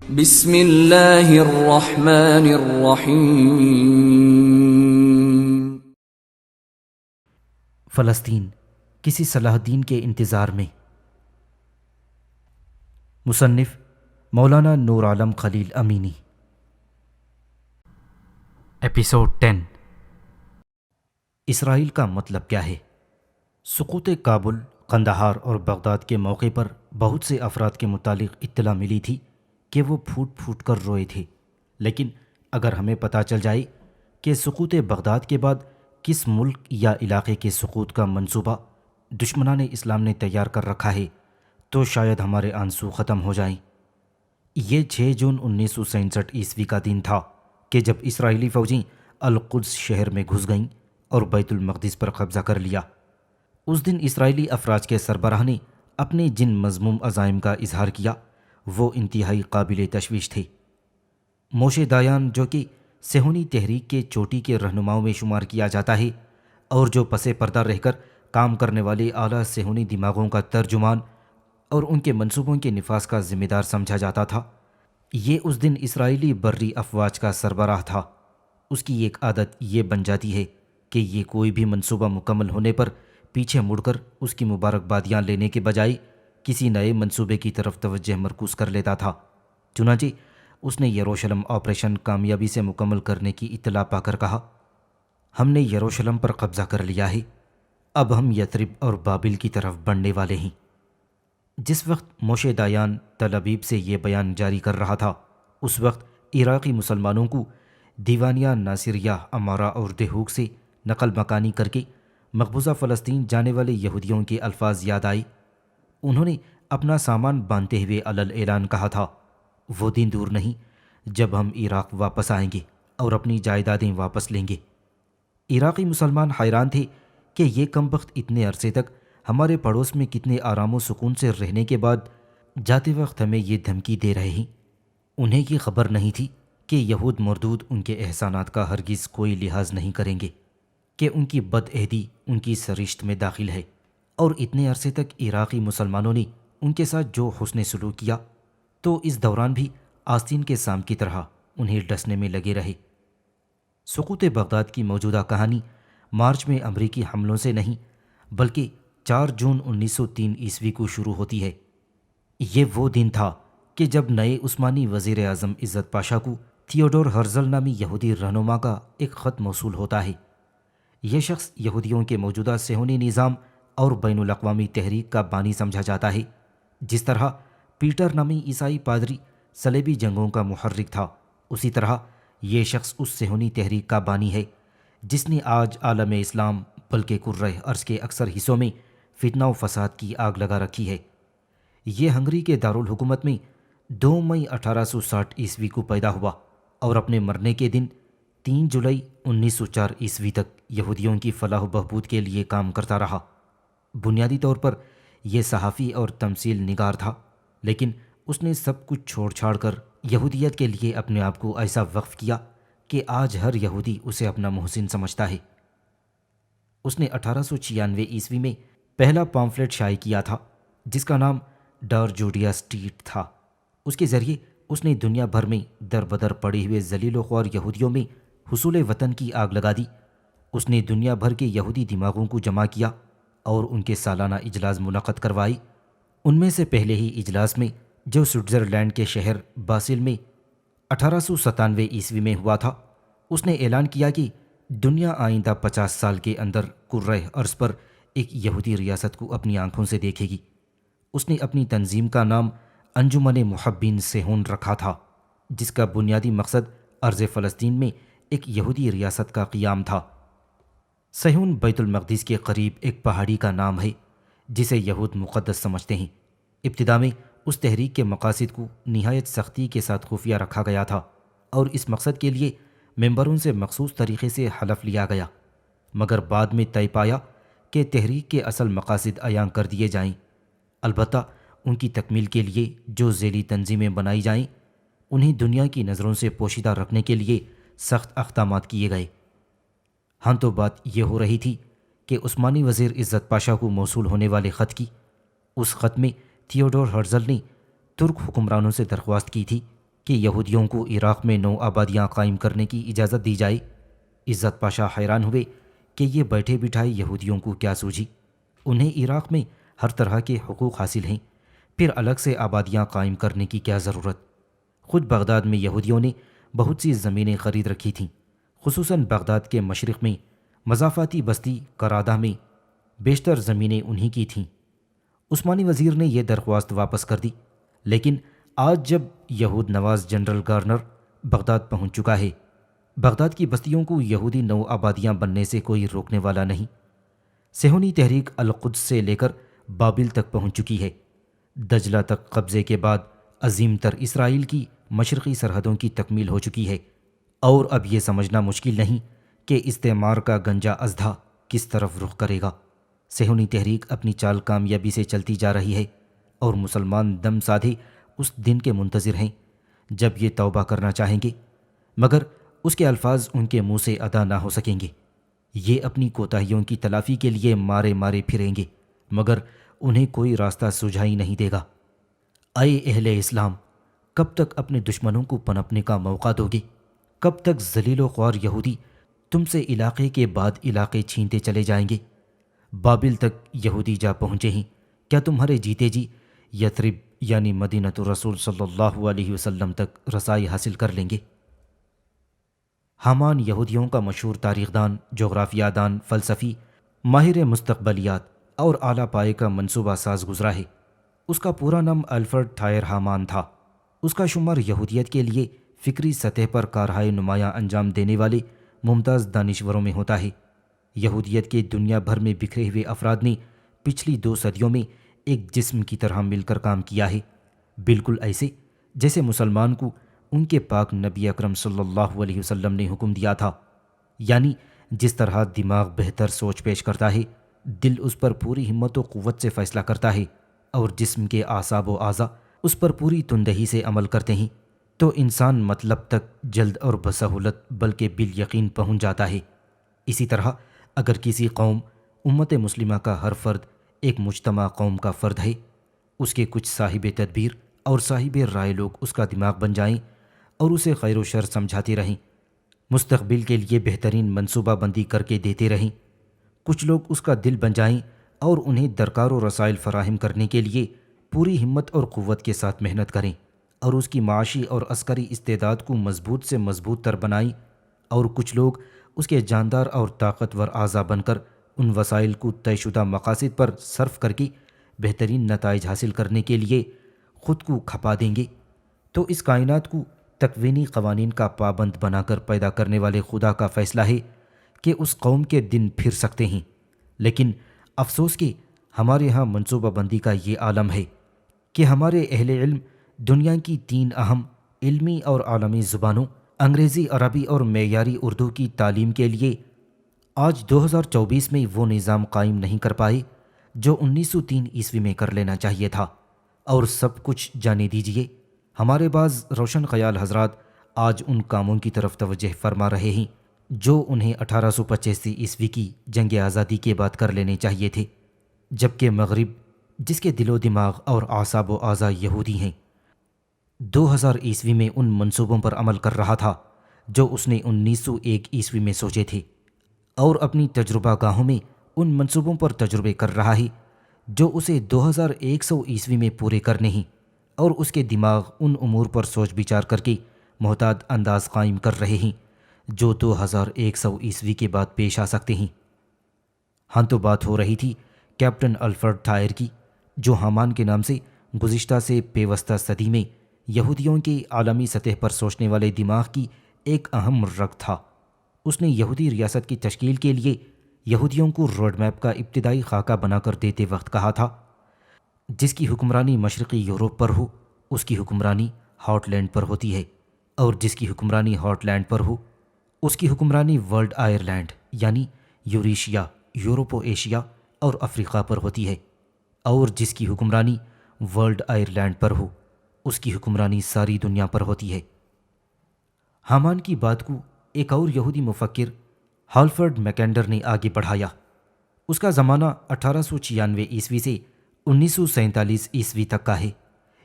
بسم اللہ الرحمن الرحیم۔ فلسطین کسی صلاح الدین کے انتظار میں۔ مصنف مولانا نور عالم خلیل امینی۔ ایپیسوڈ 10۔ اسرائیل کا مطلب کیا ہے؟ سقوط کابل، قندھار اور بغداد کے موقع پر بہت سے افراد کے متعلق اطلاع ملی تھی کہ وہ پھوٹ پھوٹ کر روئے تھے، لیکن اگر ہمیں پتہ چل جائے کہ سقوط بغداد کے بعد کس ملک یا علاقے کے سقوط کا منصوبہ دشمنان اسلام نے تیار کر رکھا ہے تو شاید ہمارے آنسو ختم ہو جائیں۔ یہ 6 جون 1967 عیسوی کا دن تھا کہ جب اسرائیلی فوجیں القدس شہر میں گھس گئیں اور بیت المقدس پر قبضہ کر لیا۔ اس دن اسرائیلی افراج کے سربراہ نے اپنے جن مذموم عزائم کا اظہار کیا وہ انتہائی قابل تشویش تھے۔ موشے دایان، جو کہ صہیونی تحریک کے چوٹی کے رہنماؤں میں شمار کیا جاتا ہے اور جو پس پردہ رہ کر کام کرنے والے اعلیٰ صہیونی دماغوں کا ترجمان اور ان کے منصوبوں کے نفاذ کا ذمہ دار سمجھا جاتا تھا، یہ اس دن اسرائیلی بری افواج کا سربراہ تھا۔ اس کی ایک عادت یہ بن جاتی ہے کہ یہ کوئی بھی منصوبہ مکمل ہونے پر پیچھے مڑ کر اس کی مبارکبادیاں لینے کے بجائے کسی نئے منصوبے کی طرف توجہ مرکوز کر لیتا تھا۔ چنانچہ اس نے یروشلم آپریشن کامیابی سے مکمل کرنے کی اطلاع پا کر کہا، ہم نے یروشلم پر قبضہ کر لیا ہے، اب ہم یثرب اور بابل کی طرف بڑھنے والے ہیں۔ جس وقت موشے دایان تل ابیب سے یہ بیان جاری کر رہا تھا، اس وقت عراقی مسلمانوں کو دیوانیہ ناصریہ امارہ اور دہوک سے نقل مکانی کر کے مقبوضہ فلسطین جانے والے یہودیوں کے الفاظ یاد آئے۔ انہوں نے اپنا سامان باندھتے ہوئے علل اعلان کہا تھا، وہ دن دور نہیں جب ہم عراق واپس آئیں گے اور اپنی جائیدادیں واپس لیں گے۔ عراقی مسلمان حیران تھے کہ یہ کمبخت اتنے عرصے تک ہمارے پڑوس میں کتنے آرام و سکون سے رہنے کے بعد جاتے وقت ہمیں یہ دھمکی دے رہے ہیں۔ انہیں یہ خبر نہیں تھی کہ یہود مردود ان کے احسانات کا ہرگز کوئی لحاظ نہیں کریں گے، کہ ان کی بدعہدی ان کی سرشت میں داخل ہے، اور اتنے عرصے تک عراقی مسلمانوں نے ان کے ساتھ جو حسن سلوک کیا تو اس دوران بھی آستین کے سام کی طرح انہیں ڈسنے میں لگے رہے۔ سقوط بغداد کی موجودہ کہانی مارچ میں امریکی حملوں سے نہیں بلکہ 4 جون 1903 عیسوی کو شروع ہوتی ہے۔ یہ وہ دن تھا کہ جب نئے عثمانی وزیر اعظم عزت پاشا کو تھیوڈور ہرزل نامی یہودی رہنما کا ایک خط موصول ہوتا ہے۔ یہ شخص یہودیوں کے موجودہ صہیونی نظام اور بین الاقوامی تحریک کا بانی سمجھا جاتا ہے۔ جس طرح پیٹر نامی عیسائی پادری صلیبی جنگوں کا محرک تھا، اسی طرح یہ شخص اس صہیونی تحریک کا بانی ہے جس نے آج عالم اسلام بلکہ کرۂ ارض کے اکثر حصوں میں فتنہ و فساد کی آگ لگا رکھی ہے۔ یہ ہنگری کے دارالحکومت میں 2 مئی 1860 عیسوی کو پیدا ہوا اور اپنے مرنے کے دن 3 جولائی 1904 عیسوی تک یہودیوں کی فلاح و بہبود کے لیے کام کرتا رہا۔ بنیادی طور پر یہ صحافی اور تمثیل نگار تھا، لیکن اس نے سب کچھ چھوڑ چھاڑ کر یہودیت کے لیے اپنے آپ کو ایسا وقف کیا کہ آج ہر یہودی اسے اپنا محسن سمجھتا ہے۔ اس نے 1896 عیسوی میں پہلا پامفلٹ شائع کیا تھا جس کا نام ڈار جوڈیا اسٹریٹ تھا۔ اس کے ذریعے اس نے دنیا بھر میں در بدر پڑے ہوئے ذلیل و خوار یہودیوں میں حصول وطن کی آگ لگا دی۔ اس نے دنیا بھر کے یہودی دماغوں کو جمع کیا اور ان کے سالانہ اجلاس منعقد کروائے۔ ان میں سے پہلے ہی اجلاس میں، جو سوئٹزرلینڈ کے شہر باسل میں 1897 عیسوی میں ہوا تھا، اس نے اعلان کیا کہ دنیا آئندہ 50 سال کے اندر کرۂ ارض پر ایک یہودی ریاست کو اپنی آنکھوں سے دیکھے گی۔ اس نے اپنی تنظیم کا نام انجمن محبین صہیون رکھا تھا، جس کا بنیادی مقصد ارض فلسطین میں ایک یہودی ریاست کا قیام تھا۔ صہیون بیت المقدس کے قریب ایک پہاڑی کا نام ہے جسے یہود مقدس سمجھتے ہیں۔ ابتدا میں اس تحریک کے مقاصد کو نہایت سختی کے ساتھ خفیہ رکھا گیا تھا اور اس مقصد کے لیے ممبروں سے مخصوص طریقے سے حلف لیا گیا، مگر بعد میں طے پایا کہ تحریک کے اصل مقاصد عیاں کر دیے جائیں۔ البتہ ان کی تکمیل کے لیے جو ذیلی تنظیمیں بنائی جائیں انہیں دنیا کی نظروں سے پوشیدہ رکھنے کے لیے سخت اقدامات کیے گئے۔ ہاں، تو بات یہ ہو رہی تھی کہ عثمانی وزیر عزت پاشا کو موصول ہونے والے خط کی۔ اس خط میں تھیوڈور ہرزل نے ترک حکمرانوں سے درخواست کی تھی کہ یہودیوں کو عراق میں 9 آبادیاں قائم کرنے کی اجازت دی جائے۔ عزت پاشا حیران ہوئے کہ یہ بیٹھے بٹھائے یہودیوں کو کیا سوجھی، انہیں عراق میں ہر طرح کے حقوق حاصل ہیں، پھر الگ سے آبادیاں قائم کرنے کی کیا ضرورت؟ خود بغداد میں یہودیوں نے بہت سی زمینیں خرید رکھی تھیں، خصوصاً بغداد کے مشرق میں مضافاتی بستی کرادہ میں بیشتر زمینیں انہی کی تھیں۔ عثمانی وزیر نے یہ درخواست واپس کر دی، لیکن آج جب یہود نواز جنرل گارنر بغداد پہنچ چکا ہے، بغداد کی بستیوں کو یہودی 9 آبادیاں بننے سے کوئی روکنے والا نہیں۔ صہیونی تحریک القدس سے لے کر بابل تک پہنچ چکی ہے۔ دجلہ تک قبضے کے بعد عظیم تر اسرائیل کی مشرقی سرحدوں کی تکمیل ہو چکی ہے، اور اب یہ سمجھنا مشکل نہیں کہ استعمار کا گنجا ازدھا کس طرف رخ کرے گا۔ صہیونی تحریک اپنی چال کامیابی سے چلتی جا رہی ہے، اور مسلمان دم سادھے اس دن کے منتظر ہیں جب یہ توبہ کرنا چاہیں گے، مگر اس کے الفاظ ان کے منہ سے ادا نہ ہو سکیں گے۔ یہ اپنی کوتاہیوں کی تلافی کے لیے مارے مارے پھریں گے، مگر انہیں کوئی راستہ سجھائی نہیں دے گا۔ اے اہل اسلام، کب تک اپنے دشمنوں کو پنپنے کا موقع دو گے؟ کب تک ذلیل و خوار یہودی تم سے علاقے کے بعد علاقے چھینتے چلے جائیں گے؟ بابل تک یہودی جا پہنچے ہیں، کیا تمہارے جیتے جی یثرب یعنی مدینۃ الرسول صلی اللہ علیہ وسلم تک رسائی حاصل کر لیں گے؟ حامان یہودیوں کا مشہور تاریخ دان، جغرافیہ دان، فلسفی، ماہر مستقبلیات اور اعلیٰ پائے کا منصوبہ ساز گزرا ہے۔ اس کا پورا نام الفرڈ تھائر حامان تھا۔ اس کا شمار یہودیت کے لیے فکری سطح پر کارہائے نمایاں انجام دینے والے ممتاز دانشوروں میں ہوتا ہے۔ یہودیت کے دنیا بھر میں بکھرے ہوئے افراد نے پچھلی 2 صدیوں میں ایک جسم کی طرح مل کر کام کیا ہے، بالکل ایسے جیسے مسلمان کو ان کے پاک نبی اکرم صلی اللہ علیہ وسلم نے حکم دیا تھا، یعنی جس طرح دماغ بہتر سوچ پیش کرتا ہے، دل اس پر پوری ہمت و قوت سے فیصلہ کرتا ہے، اور جسم کے اعصاب و اعضاء اس پر پوری تندہی سے عمل کرتے ہیں، تو انسان مطلب تک جلد اور بسہولت بلکہ بالیقین پہنچ جاتا ہے۔ اسی طرح اگر کسی قوم امت مسلمہ کا ہر فرد ایک مجتمع قوم کا فرد ہے، اس کے کچھ صاحب تدبیر اور صاحب رائے لوگ اس کا دماغ بن جائیں اور اسے خیر و شر سمجھاتے رہیں، مستقبل کے لیے بہترین منصوبہ بندی کر کے دیتے رہیں، کچھ لوگ اس کا دل بن جائیں اور انہیں درکار و رسائل فراہم کرنے کے لیے پوری ہمت اور قوت کے ساتھ محنت کریں، اور اس کی معاشی اور عسکری استعداد کو مضبوط سے مضبوط تر بنائیں، اور کچھ لوگ اس کے جاندار اور طاقتور اعضاء بن کر ان وسائل کو طے شدہ مقاصد پر صرف کر کے بہترین نتائج حاصل کرنے کے لیے خود کو کھپا دیں گے، تو اس کائنات کو تکوینی قوانین کا پابند بنا کر پیدا کرنے والے خدا کا فیصلہ ہے کہ اس قوم کے دن پھر سکتے ہیں۔ لیکن افسوس کہ ہمارے ہاں منصوبہ بندی کا یہ عالم ہے کہ ہمارے اہل علم دنیا کی 3 اہم علمی اور عالمی زبانوں انگریزی، عربی اور معیاری اردو کی تعلیم کے لیے آج 2024 میں وہ نظام قائم نہیں کر پائے جو 1903 عیسوی میں کر لینا چاہیے تھا۔ اور سب کچھ جانے دیجئے، ہمارے بعض روشن خیال حضرات آج ان کاموں کی طرف توجہ فرما رہے ہیں جو انہیں 1885 عیسوی کی جنگ آزادی کے بعد کر لینے چاہیے تھے، جبکہ مغرب جس کے دل و دماغ اور اعصاب و اعضاء یہودی ہیں 2000 عیسوی میں ان منصوبوں پر عمل کر رہا تھا جو اس نے 1901 عیسوی میں سوچے تھے، اور اپنی تجربہ گاہوں میں ان منصوبوں پر تجربے کر رہا ہے جو اسے 2100 عیسوی میں پورے کرنے ہیں، اور اس کے دماغ ان امور پر سوچ بچار کر کے محتاط انداز قائم کر رہے ہیں جو 2100 عیسوی کے بعد پیش آ سکتے ہیں۔ ہاں تو بات ہو رہی تھی کیپٹن الفرڈ تھائر کی، جو حامان کے نام سے گزشتہ سے پیوستہ صدی میں یہودیوں کے عالمی سطح پر سوچنے والے دماغ کی ایک اہم رگ تھا۔ اس نے یہودی ریاست کی تشکیل کے لیے یہودیوں کو روڈ میپ کا ابتدائی خاکہ بنا کر دیتے وقت کہا تھا، جس کی حکمرانی مشرقی یورپ پر ہو اس کی حکمرانی ہاٹ لینڈ پر ہوتی ہے، اور جس کی حکمرانی ہاٹ لینڈ پر ہو اس کی حکمرانی ورلڈ آئرلینڈ یعنی یوریشیا، یورپ و ایشیا اور افریقہ پر ہوتی ہے، اور جس کی حکمرانی ورلڈ آئرلینڈ پر ہو اس کی حکمرانی ساری دنیا پر ہوتی ہے۔ حامان کی بات کو ایک اور یہودی مفکر ہالفرڈ میکنڈر نے آگے بڑھایا۔ اس کا زمانہ 1896 عیسوی سے 1947 عیسوی تک کا ہے،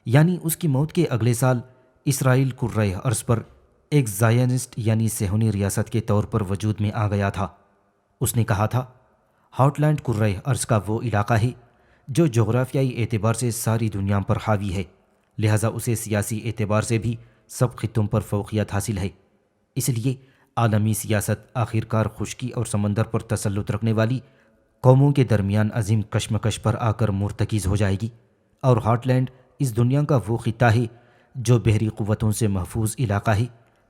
یعنی اس کی موت کے اگلے سال اسرائیل کرۂ ارض پر ایک زائنسٹ یعنی صہیونی ریاست کے طور پر وجود میں آ گیا تھا۔ اس نے کہا تھا، ہارٹ لینڈ کرۂ ارض کا وہ علاقہ ہے جو جغرافیائی اعتبار سے ساری دنیا پر حاوی ہے، لہٰذا اسے سیاسی اعتبار سے بھی سب خطوں پر فوقیت حاصل ہے۔ اس لیے عالمی سیاست آخرکار خشکی اور سمندر پر تسلط رکھنے والی قوموں کے درمیان عظیم کشمکش پر آ کر مرتکز ہو جائے گی، اور ہارٹ لینڈ اس دنیا کا وہ خطہ ہے جو بحری قوتوں سے محفوظ علاقہ ہے،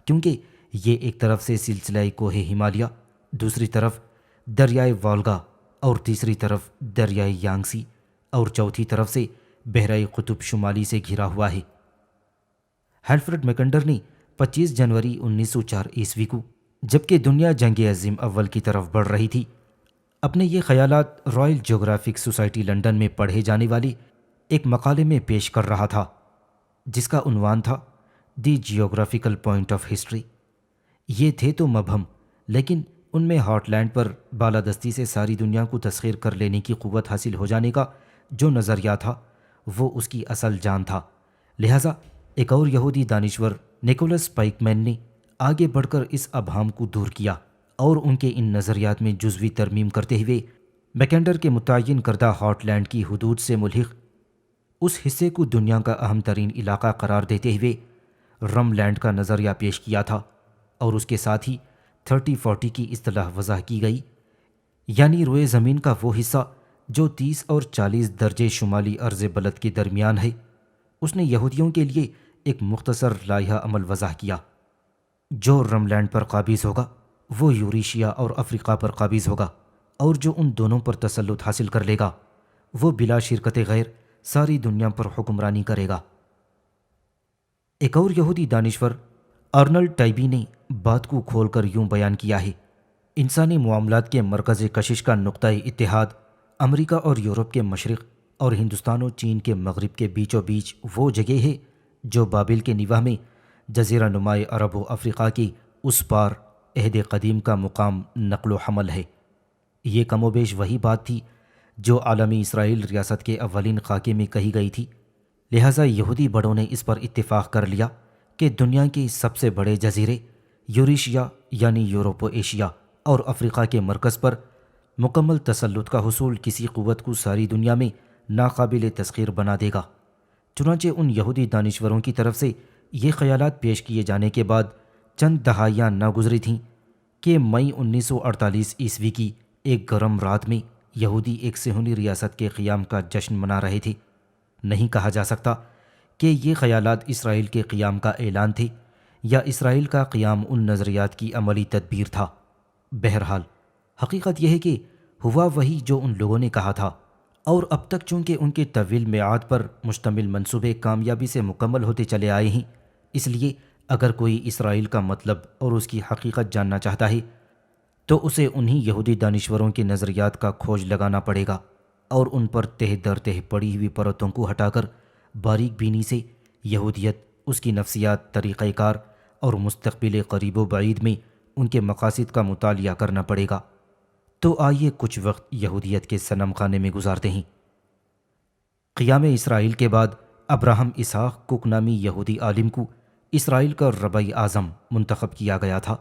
کیونکہ یہ ایک طرف سے سلسلہ کوہ ہمالیہ، دوسری طرف دریائے والگا، اور تیسری طرف دریائے یانگسی، اور چوتھی طرف سے بحیرہ قطب شمالی سے گھرا ہوا ہے۔ ہیلفریڈ میکنڈر نے 25 جنوری 1904 عیسوی کو، جبکہ دنیا جنگ عظیم اول کی طرف بڑھ رہی تھی، اپنے یہ خیالات رائل جیوگرافک سوسائٹی لنڈن میں پڑھے جانے والے ایک مقالے میں پیش کر رہا تھا، جس کا عنوان تھا the geographical point of history. یہ تھے تو مبہم، لیکن ان میں ہارٹ لینڈ پر بالادستی سے ساری دنیا کو تسخیر کر لینے کی قوت حاصل ہو جانے کا جو نظریہ تھا وہ اس کی اصل جان تھا۔ لہٰذا ایک اور یہودی دانشور نیکولس پائک-مین نے آگے بڑھ کر اس ابہام کو دور کیا اور ان کے ان نظریات میں جزوی ترمیم کرتے ہوئے میکنڈر کے متعین کردہ ہارٹ لینڈ کی حدود سے ملحق اس حصے کو دنیا کا اہم ترین علاقہ قرار دیتے ہوئے رم لینڈ کا نظریہ پیش کیا تھا، اور اس کے ساتھ ہی 30-40 کی اصطلاح وضع کی گئی، یعنی روئے زمین کا وہ حصہ جو 30 اور 40 درجے شمالی عرض بلد کے درمیان ہے۔ اس نے یہودیوں کے لیے ایک مختصر لائحہ عمل وضع کیا، جو رم لینڈ پر قابض ہوگا وہ یوریشیا اور افریقہ پر قابض ہوگا، اور جو ان دونوں پر تسلط حاصل کر لے گا وہ بلا شرکت غیر ساری دنیا پر حکمرانی کرے گا۔ ایک اور یہودی دانشور آرنلڈ ٹائبی نے بات کو کھول کر یوں بیان کیا ہے، انسانی معاملات کے مرکز کشش کا نقطۂ اتحاد امریکہ اور یورپ کے مشرق اور ہندوستان و چین کے مغرب کے بیچوں بیچ وہ جگہ ہے جو بابل کے نواح میں جزیرہ نمائے عرب و افریقہ کی اس پار عہد قدیم کا مقام نقل و حمل ہے۔ یہ کم و بیش وہی بات تھی جو عالمی اسرائیل ریاست کے اولین خاکے میں کہی گئی تھی، لہٰذا یہودی بڑوں نے اس پر اتفاق کر لیا کہ دنیا کے سب سے بڑے جزیرے یوریشیا یعنی یورپ و ایشیا اور افریقہ کے مرکز پر مکمل تسلط کا حصول کسی قوت کو ساری دنیا میں ناقابل تسخیر بنا دے گا۔ چنانچہ ان یہودی دانشوروں کی طرف سے یہ خیالات پیش کیے جانے کے بعد چند دہائیاں نہ گزری تھیں کہ مئی 1948 عیسوی کی ایک گرم رات میں یہودی ایک صہیونی ریاست کے قیام کا جشن منا رہے تھے۔ نہیں کہا جا سکتا کہ یہ خیالات اسرائیل کے قیام کا اعلان تھے یا اسرائیل کا قیام ان نظریات کی عملی تدبیر تھا۔ بہرحال حقیقت یہ ہے کہ ہوا وہی جو ان لوگوں نے کہا تھا، اور اب تک چونکہ ان کے طویل میعاد پر مشتمل منصوبے کامیابی سے مکمل ہوتے چلے آئے ہیں، اس لیے اگر کوئی اسرائیل کا مطلب اور اس کی حقیقت جاننا چاہتا ہے تو اسے انہی یہودی دانشوروں کے نظریات کا کھوج لگانا پڑے گا، اور ان پر تہ در تہ پڑی ہوئی پرتوں کو ہٹا کر باریک بینی سے یہودیت، اس کی نفسیات، طریقہ کار اور مستقبل قریب و بعید میں ان کے مقاصد کا مطالعہ کرنا پڑے گا۔ تو آئیے کچھ وقت یہودیت کے صنم خانے میں گزارتے ہیں۔ قیام اسرائیل کے بعد ابراہم اسحاق کوک نامی یہودی عالم کو اسرائیل کا ربی اعظم منتخب کیا گیا تھا۔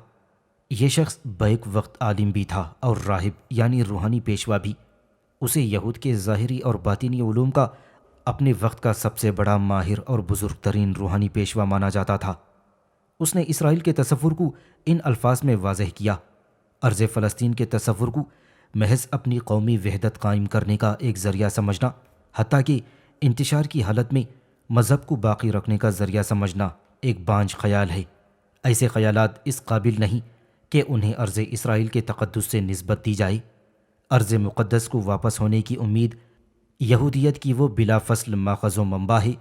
یہ شخص بیک وقت عالم بھی تھا اور راہب یعنی روحانی پیشوا بھی۔ اسے یہود کے ظاہری اور باطنی علوم کا اپنے وقت کا سب سے بڑا ماہر اور بزرگ ترین روحانی پیشوا مانا جاتا تھا۔ اس نے اسرائیل کے تصور کو ان الفاظ میں واضح کیا: ارض فلسطین کے تصور کو محض اپنی قومی وحدت قائم کرنے کا ایک ذریعہ سمجھنا، حتیٰ کہ انتشار کی حالت میں مذہب کو باقی رکھنے کا ذریعہ سمجھنا ایک بانج خیال ہے۔ ایسے خیالات اس قابل نہیں کہ انہیں ارض اسرائیل کے تقدس سے نسبت دی جائے۔ ارض مقدس کو واپس ہونے کی امید یہودیت کی وہ بلا فصل ماخذ و منبع ہے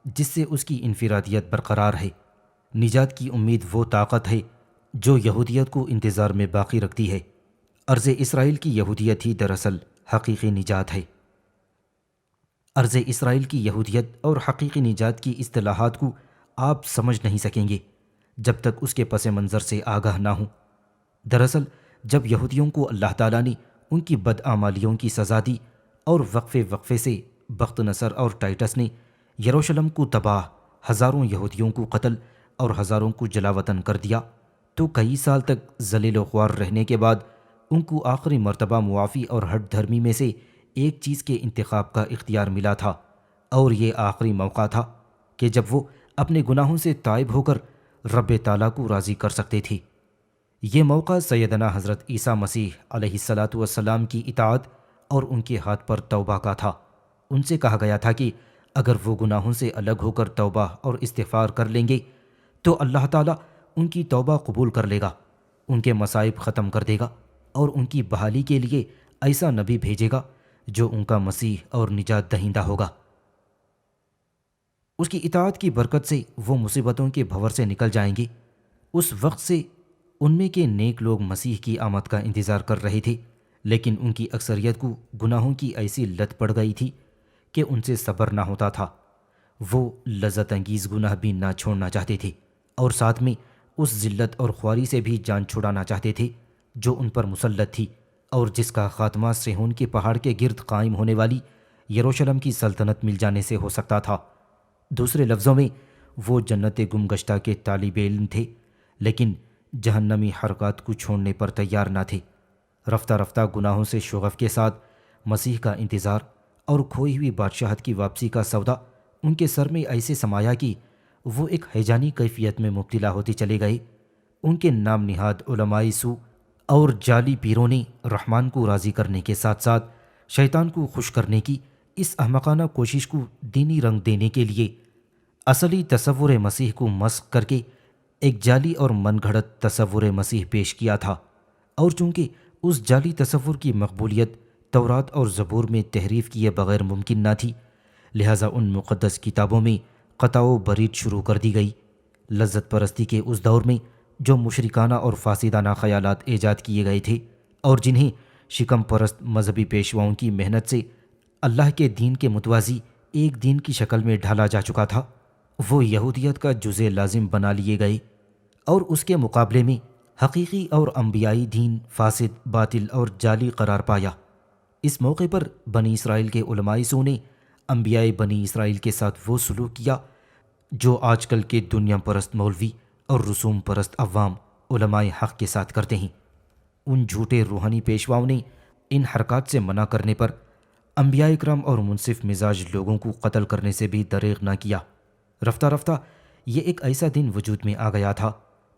جس سے اس کی انفرادیت برقرار ہے۔ نجات کی امید وہ طاقت ہے جو یہودیت کو انتظار میں باقی رکھتی ہے۔ ارض اسرائیل کی یہودیت ہی دراصل حقیقی نجات ہے۔ ارض اسرائیل کی یہودیت اور حقیقی نجات کی اصطلاحات کو آپ سمجھ نہیں سکیں گے جب تک اس کے پس منظر سے آگاہ نہ ہوں۔ دراصل جب یہودیوں کو اللہ تعالیٰ نے ان کی بدعمالیوں کی سزا دی اور وقفے وقفے سے بخت نصر اور ٹائٹس نے یروشلم کو تباہ ہزاروں یہودیوں کو قتل اور ہزاروں کو جلا وطن کر دیا، تو کئی سال تک ذلیل و خوار رہنے کے بعد ان کو آخری مرتبہ معافی اور ہٹ دھرمی میں سے ایک چیز کے انتخاب کا اختیار ملا تھا، اور یہ آخری موقع تھا کہ جب وہ اپنے گناہوں سے تائب ہو کر رب تعالیٰ کو راضی کر سکتے تھے۔ یہ موقع سیدنا حضرت عیسیٰ مسیح علیہ الصلاۃ والسلام کی اطاعت اور ان کے ہاتھ پر توبہ کا تھا۔ ان سے کہا گیا تھا کہ اگر وہ گناہوں سے الگ ہو کر توبہ اور استغفار کر لیں گے تو اللہ تعالیٰ ان کی توبہ قبول کر لے گا، ان کے مصائب ختم کر دے گا اور ان کی بحالی کے لیے ایسا نبی بھیجے گا جو ان کا مسیح اور نجات دہندہ ہوگا۔ اس کی اطاعت کی برکت سے وہ مصیبتوں کے بھنور سے نکل جائیں گے۔ اس وقت سے ان میں کے نیک لوگ مسیح کی آمد کا انتظار کر رہے تھے، لیکن ان کی اکثریت کو گناہوں کی ایسی لت پڑ گئی تھی کہ ان سے صبر نہ ہوتا تھا۔ وہ لذت انگیز گناہ بھی نہ چھوڑنا چاہتے تھے، اور ساتھ میں اس ذلت اور خواری سے بھی جان چھڑانا چاہتے تھے جو ان پر مسلط تھی، اور جس کا خاتمہ صہیون کے پہاڑ کے گرد قائم ہونے والی یروشلم کی سلطنت مل جانے سے ہو سکتا تھا۔ دوسرے لفظوں میں وہ جنت گم گشتہ کے طالب علم تھے، لیکن جہنمی حرکات کو چھوڑنے پر تیار نہ تھے۔ رفتہ رفتہ گناہوں سے شغف کے ساتھ مسیح کا انتظار اور کھوئی ہوئی بادشاہت کی واپسی کا سودا ان کے سر میں ایسے سمایا کہ وہ ایک ہیجانی کیفیت میں مبتلا ہوتے چلے گئے۔ ان کے نام نہاد علماء سو اور جعلی پیروں نے رحمان کو راضی کرنے کے ساتھ ساتھ شیطان کو خوش کرنے کی اس احمقانہ کوشش کو دینی رنگ دینے کے لیے اصلی تصور مسیح کو مسخ کر کے ایک جعلی اور من گھڑت تصور مسیح پیش کیا تھا، اور چونکہ اس جعلی تصور کی مقبولیت تورات اور زبور میں تحریف کیے بغیر ممکن نہ تھی، لہٰذا ان مقدس کتابوں میں قطع و برید شروع کر دی گئی۔ لذت پرستی کے اس دور میں جو مشرکانہ اور فاسدانہ خیالات ایجاد کیے گئے تھے اور جنہیں شکم پرست مذہبی پیشواؤں کی محنت سے اللہ کے دین کے متوازی ایک دین کی شکل میں ڈھالا جا چکا تھا، وہ یہودیت کا جزء لازم بنا لیے گئے، اور اس کے مقابلے میں حقیقی اور انبیائی دین فاسد، باطل اور جعلی قرار پایا۔ اس موقع پر بنی اسرائیل کے علماء سو نے انبیاء بنی اسرائیل کے ساتھ وہ سلوک کیا جو آج کل کے دنیا پرست مولوی اور رسوم پرست عوام علماء حق کے ساتھ کرتے ہیں۔ ان جھوٹے روحانی پیشواؤں نے ان حرکات سے منع کرنے پر انبیاء اکرام اور منصف مزاج لوگوں کو قتل کرنے سے بھی دریغ نہ کیا۔ رفتہ رفتہ یہ ایک ایسا دن وجود میں آ گیا تھا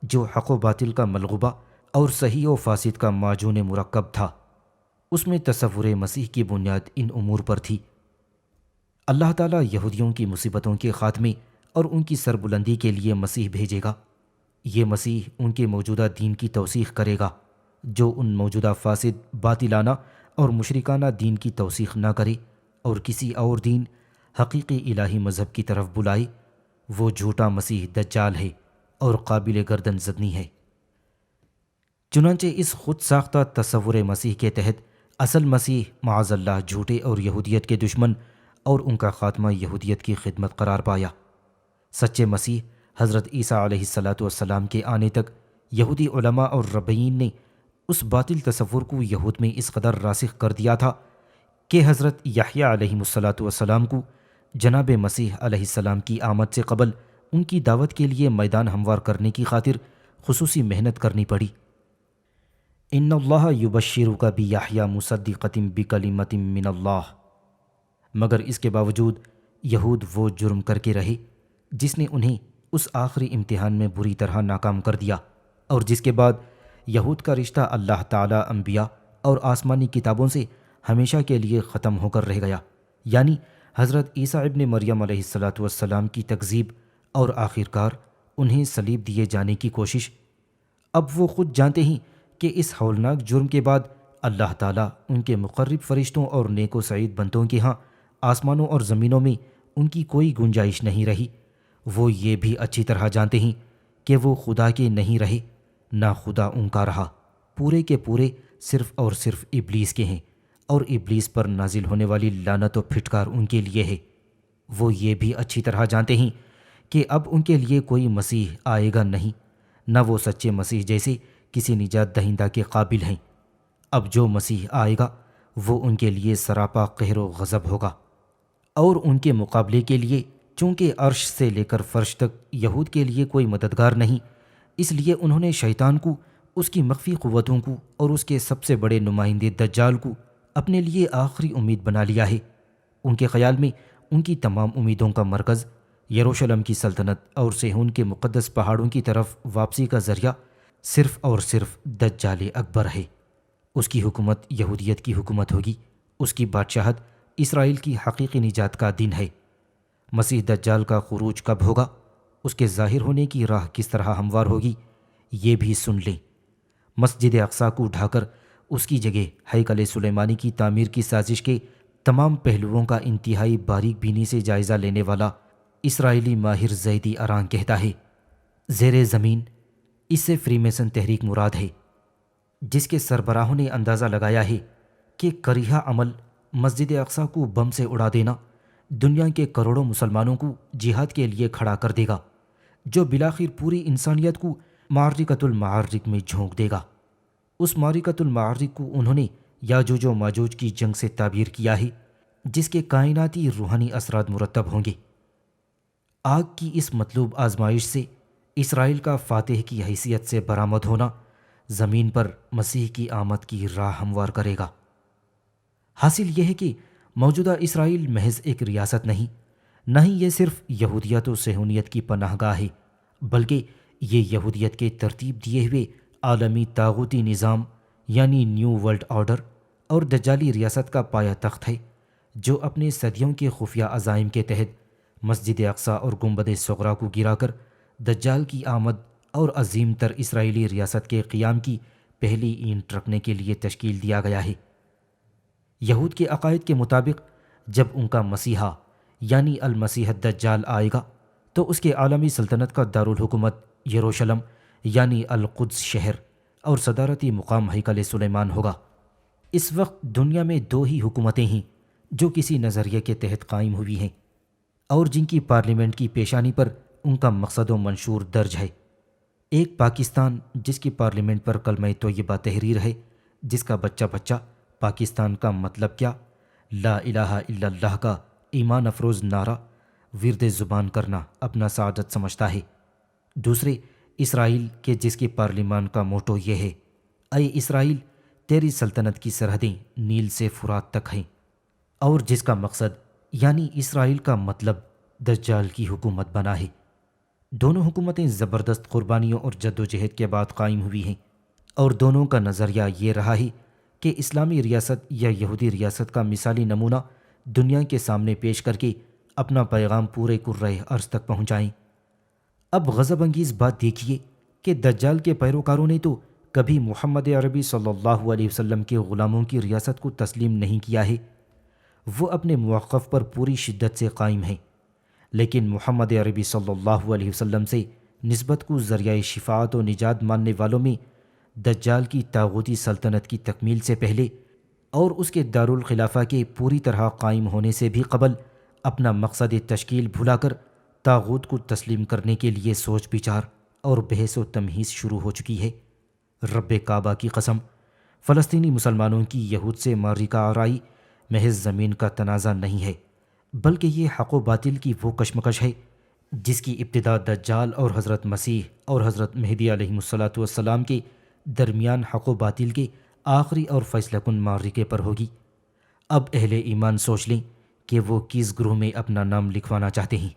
جو حق و باطل کا ملغوبہ اور صحیح و فاسد کا معجون مرکب تھا۔ اس میں تصور مسیح کی بنیاد ان امور پر تھی۔ اللہ تعالیٰ یہودیوں کی مصیبتوں کے خاتمے اور ان کی سربلندی کے لیے مسیح بھیجے گا۔ یہ مسیح ان کے موجودہ دین کی توثیق کرے گا، جو ان موجودہ فاسد، باطلانہ اور مشرکانہ دین کی توثیق نہ کرے اور کسی اور دین، حقیقی الہی مذہب کی طرف بلائے۔ وہ جھوٹا مسیح دجال ہے اور قابل گردن زدنی ہے۔ چنانچہ اس خود ساختہ تصور مسیح کے تحت اصل مسیح معاذ اللہ جھوٹے اور یہودیت کے دشمن اور ان کا خاتمہ یہودیت کی خدمت قرار پایا۔ سچے مسیح حضرت عیسیٰ علیہ الصلاۃ والسلام کے آنے تک یہودی علماء اور ربیین نے اس باطل تصور کو یہود میں اس قدر راسخ کر دیا تھا کہ حضرت یحییٰ علیہ الصلاۃ والسلام کو جناب مسیح علیہ السلام کی آمد سے قبل ان کی دعوت کے لیے میدان ہموار کرنے کی خاطر خصوصی محنت کرنی پڑی۔ ان اللہ یبشرک بیحییٰ مصدقۃ بکلمۃ من اللہ۔ مگر اس کے باوجود یہود وہ جرم کر کے رہے جس نے انہیں اس آخری امتحان میں بری طرح ناکام کر دیا، اور جس کے بعد یہود کا رشتہ اللہ تعالیٰ، انبیاء اور آسمانی کتابوں سے ہمیشہ کے لیے ختم ہو کر رہ گیا، یعنی حضرت عیسیٰ ابن مریم علیہ الصلاۃ والسلام کی تکذیب اور آخرکار انہیں صلیب دیے جانے کی کوشش۔ اب وہ خود جانتے ہیں کہ اس ہولناک جرم کے بعد اللہ تعالیٰ ان کے مقرب فرشتوں اور نیک و سعید بندوں کے ہاں آسمانوں اور زمینوں میں ان کی کوئی گنجائش نہیں رہی۔ وہ یہ بھی اچھی طرح جانتے ہیں کہ وہ خدا کے نہیں رہے، نہ خدا ان کا رہا، پورے کے پورے صرف اور صرف ابلیس کے ہیں، اور ابلیس پر نازل ہونے والی لعنت و پھٹکار ان کے لیے ہے۔ وہ یہ بھی اچھی طرح جانتے ہیں کہ اب ان کے لیے کوئی مسیح آئے گا نہیں، نہ وہ سچے مسیح جیسے کسی نجات دہندہ کے قابل ہیں۔ اب جو مسیح آئے گا وہ ان کے لیے سراپا قہر و غضب ہوگا، اور ان کے مقابلے کے لیے چونکہ عرش سے لے کر فرش تک یہود کے لیے کوئی مددگار نہیں، اس لیے انہوں نے شیطان کو، اس کی مخفی قوتوں کو اور اس کے سب سے بڑے نمائندے دجال کو اپنے لیے آخری امید بنا لیا ہے۔ ان کے خیال میں ان کی تمام امیدوں کا مرکز یروشلم کی سلطنت اور صہیون کے مقدس پہاڑوں کی طرف واپسی کا ذریعہ صرف اور صرف دجال اکبر ہے۔ اس کی حکومت یہودیت کی حکومت ہوگی، اس کی بادشاہت اسرائیل کی حقیقی نجات کا دن ہے۔ مسیح دجال کا خروج کب ہوگا، اس کے ظاہر ہونے کی راہ کس طرح ہموار ہوگی، یہ بھی سن لیں۔ مسجد اقصیٰ کو ڈھا کر اس کی جگہ ہیکل سلیمانی کی تعمیر کی سازش کے تمام پہلوؤں کا انتہائی باریک بینی سے جائزہ لینے والا اسرائیلی ماہر زیدی اران کہتا ہے، زیر زمین اس سے فری میسن تحریک مراد ہے، جس کے سربراہوں نے اندازہ لگایا ہے کہ کریہہ عمل مسجد اقصیٰ کو بم سے اڑا دینا دنیا کے کروڑوں مسلمانوں کو جہاد کے لیے کھڑا کر دے گا، جو بالآخر پوری انسانیت کو معرکۃ المعارک میں جھونک دے گا۔ اس معرکۃ المعارک کو انہوں نے یاجوج و ماجوج کی جنگ سے تعبیر کیا ہے، جس کے کائناتی روحانی اثرات مرتب ہوں گے۔ آگ کی اس مطلوب آزمائش سے اسرائیل کا فاتح کی حیثیت سے برآمد ہونا زمین پر مسیح کی آمد کی راہ ہموار کرے گا۔ حاصل یہ ہے کہ موجودہ اسرائیل محض ایک ریاست نہیں، نہ ہی یہ صرف یہودیت و صہیونیت کی پناہ گاہ ہے، بلکہ یہ یہودیت کے ترتیب دیے ہوئے عالمی طاغوتی نظام یعنی نیو ورلڈ آرڈر اور دجالی ریاست کا پایہ تخت ہے، جو اپنے صدیوں کے خفیہ عزائم کے تحت مسجد اقصیٰ اور گنبد صغریٰ کو گرا کر دجال کی آمد اور عظیم تر اسرائیلی ریاست کے قیام کی پہلی اینٹ رکھنے کے لیے تشکیل دیا گیا ہے۔ یہود کے عقائد کے مطابق جب ان کا مسیحا یعنی المسیح الدجال آئے گا تو اس کے عالمی سلطنت کا دارالحکومت یروشلم یعنی القدس شہر اور صدارتی مقام ہیکل سلیمان ہوگا۔ اس وقت دنیا میں دو ہی حکومتیں ہیں جو کسی نظریے کے تحت قائم ہوئی ہیں اور جن کی پارلیمنٹ کی پیشانی پر ان کا مقصد و منشور درج ہے۔ ایک پاکستان جس کی پارلیمنٹ پر کلمہ طیبہ تحریر ہے، جس کا بچہ بچہ پاکستان کا مطلب کیا، لا الہ الا اللہ کا ایمان افروز نعرہ ورد زبان کرنا اپنا سعادت سمجھتا ہے۔ دوسرے اسرائیل کے جس کی پارلیمان کا موٹو یہ ہے، اے اسرائیل تیری سلطنت کی سرحدیں نیل سے فرات تک ہیں، اور جس کا مقصد یعنی اسرائیل کا مطلب دجال کی حکومت بنا ہے۔ دونوں حکومتیں زبردست قربانیوں اور جد و جہد کے بعد قائم ہوئی ہیں، اور دونوں کا نظریہ یہ رہا ہے کہ اسلامی ریاست یا یہودی ریاست کا مثالی نمونہ دنیا کے سامنے پیش کر کے اپنا پیغام پورے کرۂ ارض تک پہنچائیں۔ اب غضب انگیز بات دیکھیے کہ دجال کے پیروکاروں نے تو کبھی محمد عربی صلی اللہ علیہ وسلم کے غلاموں کی ریاست کو تسلیم نہیں کیا ہے، وہ اپنے موقف پر پوری شدت سے قائم ہیں، لیکن محمد عربی صلی اللہ علیہ وسلم سے نسبت کو ذریعہ شفاعت و نجات ماننے والوں میں دجال کی طاغوتی سلطنت کی تکمیل سے پہلے اور اس کے دارالخلافہ کے پوری طرح قائم ہونے سے بھی قبل اپنا مقصد تشکیل بھلا کر طاغوت کو تسلیم کرنے کے لیے سوچ بچار اور بحث و تمہیز شروع ہو چکی ہے۔ رب کعبہ کی قسم، فلسطینی مسلمانوں کی یہود سے معرکہ آرائی محض زمین کا تنازع نہیں ہے، بلکہ یہ حق و باطل کی وہ کشمکش ہے جس کی ابتدا دجال اور حضرت مسیح اور حضرت مہدی علیہ السلام کے درمیان حق و باطل کے آخری اور فیصلہ کن معرکے پر ہوگی۔ اب اہل ایمان سوچ لیں کہ وہ کس گروہ میں اپنا نام لکھوانا چاہتے ہیں۔